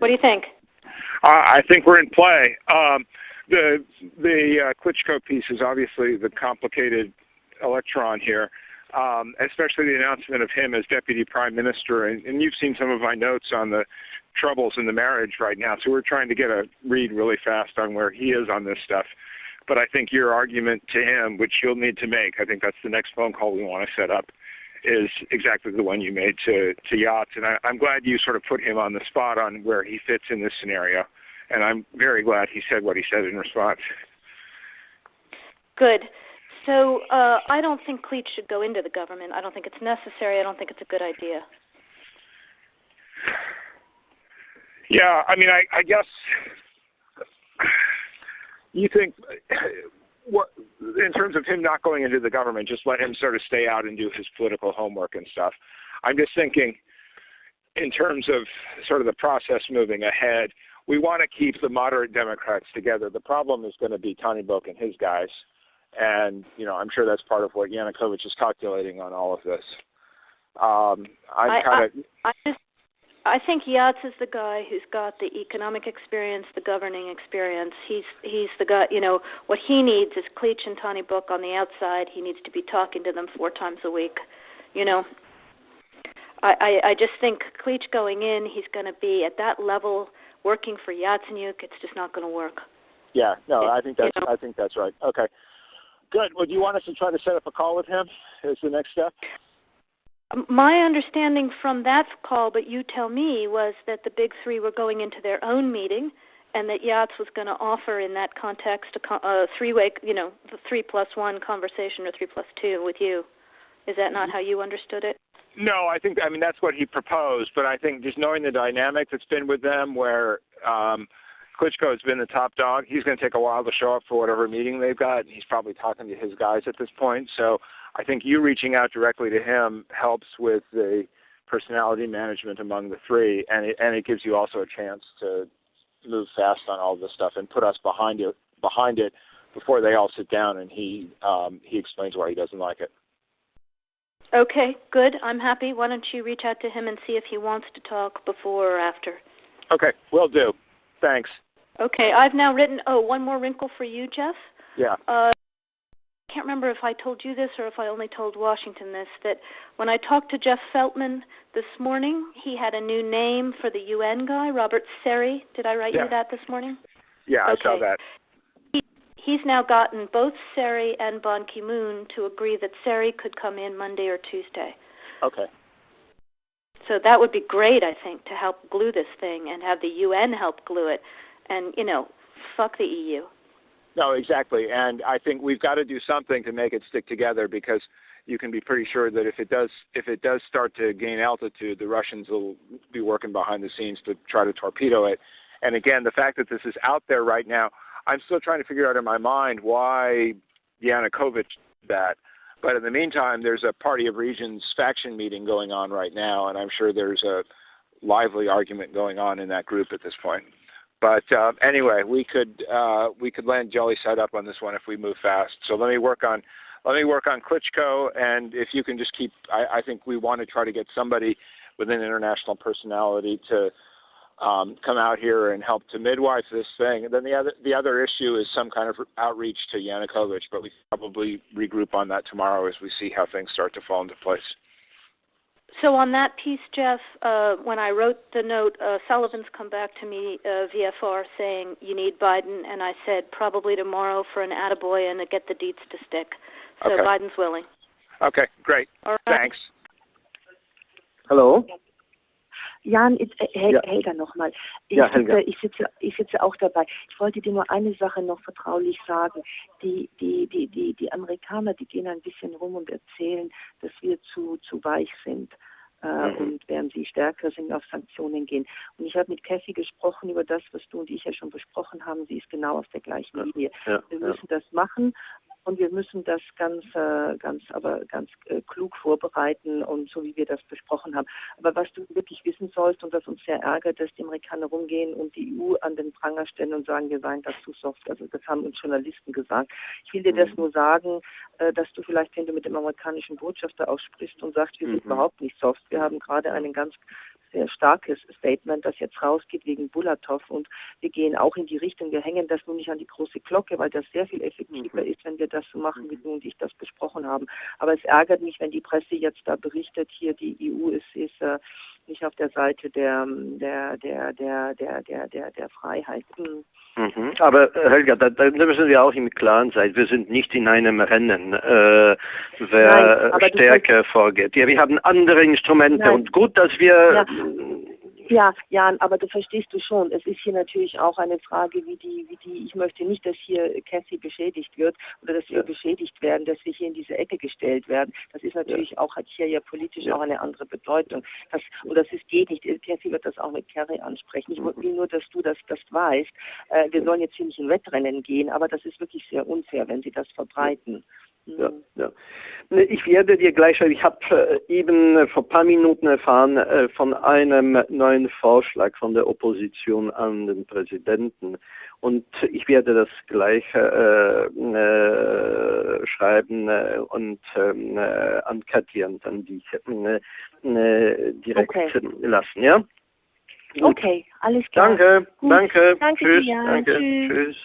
What do you think? I think we're in play. The Klitschko piece is obviously the complicated electron here, especially the announcement of him as deputy prime minister. And you've seen some of my notes on the troubles in the marriage right now, so we're trying to get a read really fast on where he is on this stuff. But I think your argument to him, which you'll need to make, I think that's the next phone call we want to set up, is exactly the one you made to Yachts. And I'm glad you sort of put him on the spot on where he fits in this scenario. And I'm very glad he said what he said in response. Good. So I don't think Klitsch should go into the government. I don't think it's necessary. I don't think it's a good idea. Yeah, I mean, I guess you think, what, in terms of him not going into the government, just let him sort of stay out and do his political homework and stuff. I'm just thinking in terms of sort of the process moving ahead, we want to keep the moderate Democrats together. The problem is going to be Tony Book and his guys. And, you know, I'm sure that's part of what Yanukovych is calculating on all of this. I think Yachts is the guy who's got the economic experience, the governing experience. He's the guy, you know, what he needs is Klitsch and Tony Book on the outside. He needs to be talking to them 4 times a week. You know, I just think Klitsch going in, he's going to be at that level working for Yatsenyuk. It's just not going to work. Yeah, no, I think that's right. Okay. Good. Well, do you want us to try to set up a call with him as the next step? My understanding from that call, but you tell me, was that the big three were going into their own meeting and that Yachts was going to offer in that context a three-way, you know, the 3+1 conversation or 3+2 with you. Is that not how you understood it? No, I mean, that's what he proposed, but I think just knowing the dynamic that's been with them where Klitschko has been the top dog, he's going to take a while to show up for whatever meeting they've got, and he's probably talking to his guys at this point. So I think you reaching out directly to him helps with the personality management among the three, and it gives you also a chance to move fast on all this stuff and put us behind it before they all sit down and he explains why he doesn't like it. Okay, good. I'm happy. Why don't you reach out to him and see if he wants to talk before or after? Okay, will do. Thanks. Okay, I've now written, one more wrinkle for you, Jeff. Yeah. I can't remember if I told you this or if I only told Washington this, that when I talked to Jeff Feltman this morning, he had a new name for the UN guy, Robert Seri. Did I write you that this morning? Yeah, okay. I saw that. He's now gotten both Seri and Ban Ki-moon to agree that Seri could come in Monday or Tuesday. Okay. So that would be great, I think, to help glue this thing and have the UN help glue it. And, you know, fuck the EU. No, exactly. And I think we've got to do something to make it stick together, because you can be pretty sure that if it does start to gain altitude, the Russians will be working behind the scenes to try to torpedo it. And again, the fact that this is out there right now, I'm still trying to figure out in my mind why Yanukovych did that. But in the meantime, there's a Party of Regions faction meeting going on right now, and I'm sure there's a lively argument going on in that group at this point. But anyway, we could land jelly side up on this one if we move fast. So let me work on Klitschko, and if you can just keep, I think we want to try to get somebody with an international personality to come out here and help to midwife this thing. And then the other issue is some kind of outreach to Yanukovych, but we probably regroup on that tomorrow as we see how things start to fall into place. So on that piece, Jeff, when I wrote the note, Sullivan's come back to me, VFR, saying you need Biden, and I said probably tomorrow for an attaboy and to get the deets to stick. So okay. Biden's willing. Okay, great. All right. Thanks. Hello? Jan, Helga nochmal. Ich sitze auch dabei. Ich wollte dir nur eine Sache noch vertraulich sagen. Die Amerikaner, die gehen ein bisschen rum und erzählen, dass wir zu weich sind. Und während sie stärker sind, auf Sanktionen gehen. Und ich habe mit Kathy gesprochen über das, was du und ich ja schon besprochen haben. Sie ist genau auf der gleichen Linie. Wir müssen das machen. Und wir müssen das ganz klug vorbereiten und so, wie wir das besprochen haben. Aber was du wirklich wissen sollst und was uns sehr ärgert, dass die Amerikaner rumgehen und die EU an den Pranger stellen und sagen, wir seien da zu soft. Also das haben uns Journalisten gesagt. Ich will dir das nur sagen, dass du vielleicht, wenn du mit dem amerikanischen Botschafter auch sprichst und sagst, wir sind überhaupt nicht soft. Wir haben gerade einen ganz sehr starkes Statement, das jetzt rausgeht wegen Bulatov, und wir gehen auch in die Richtung, wir hängen das nun nicht an die große Glocke, weil das sehr viel effektiver ist, wenn wir das so machen, wie du und ich das besprochen haben. Aber es ärgert mich, wenn die Presse jetzt da berichtet, hier die EU ist nicht auf der Seite der Freiheit. Aber Helga, da müssen wir auch im Klaren sein. Wir sind nicht in einem Rennen, wer stärker vorgeht. Ja, wir haben andere Instrumente und gut, dass wir... Ja, Jan, aber du verstehst du schon, es ist hier natürlich auch eine Frage, ich möchte nicht, dass hier Cathy beschädigt wird oder dass wir beschädigt werden, dass wir hier in diese Ecke gestellt werden. Das ist natürlich auch, hat hier ja politisch auch eine andere Bedeutung. Geht nicht. Cathy wird das auch mit Kerry ansprechen. Ich will nur, dass du das weißt. Wir sollen jetzt hier nicht in Wettrennen gehen, aber das ist wirklich sehr unfair, wenn sie das verbreiten. Ja. Ich werde dir gleich schreiben, ich habe eben vor ein paar Minuten erfahren von einem neuen Vorschlag von der Opposition an den Präsidenten, und ich werde das gleich schreiben und an Katja und an dich direkt lassen, ja? Okay, alles klar. Danke. Danke, Tschüss. Jan. Danke. Tschüss.